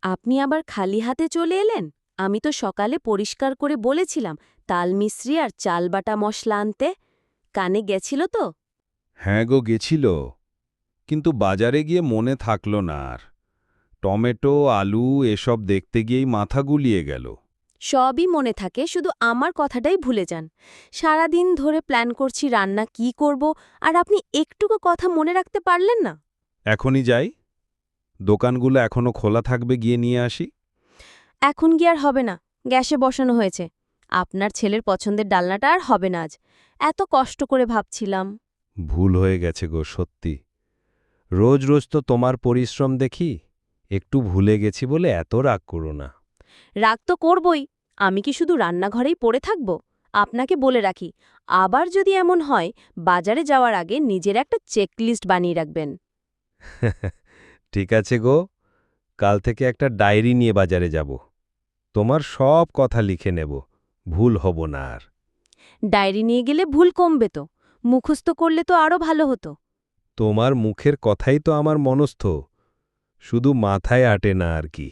আপনি আবার খালি হাতে চলে এলেন? আমি তো সকালে পরিষ্কার করে বলেছিলাম তাল মিশ্রি আর চাল বাটা মশলা আনতে। কানে গেছিল তো? হ্যাঁ গো, গেছিল, কিন্তু বাজারে গিয়ে মনে থাকল না আর। টমেটো, আলু এসব দেখতে গিয়েই মাথা গুলিয়ে গেল। সবই মনে থাকে, শুধু আমার কথাটাই ভুলে যান। সারাদিন ধরে প্ল্যান করছি রান্না কি করব, আর আপনি একটুকু কথা মনে রাখতে পারলেন না। এখনই যাই, দোকানগুলো এখনো খোলা থাকবে, গিয়ে নিয়ে আসি। এখন কি আর হবে না, গ্যাসে বসানো হয়েছে। আপনার ছেলের পছন্দের ডালনাটা আর হবে না আজ। এত কষ্ট করে ভাবছিলাম। ভুল হয়ে গেছে গো, সত্যি। রোজ রোজ তো তোমার পরিশ্রম দেখি, একটু ভুলে গেছি বলে এত রাগ করো না। রাগ তো করবই। আমি কি শুধু রান্নাঘরেই পড়ে থাকব? আপনাকে বলে রাখি, আবার যদি এমন হয়, বাজারে যাওয়ার আগে নিজের একটা চেকলিস্ট বানিয়ে রাখবেন। ঠিক আছে গো, কাল থেকে একটা ডায়েরি নিয়ে বাজারে যাব। তোমার সব কথা লিখে নেব, ভুল হব না আর। ডায়েরি নিয়ে গেলে ভুল কমবে তো। মুখস্থ করলে তো আরও ভালো হতো। তোমার মুখের কথাই তো আমার মনস্থ, শুধু মাথায় আটে না আর কি।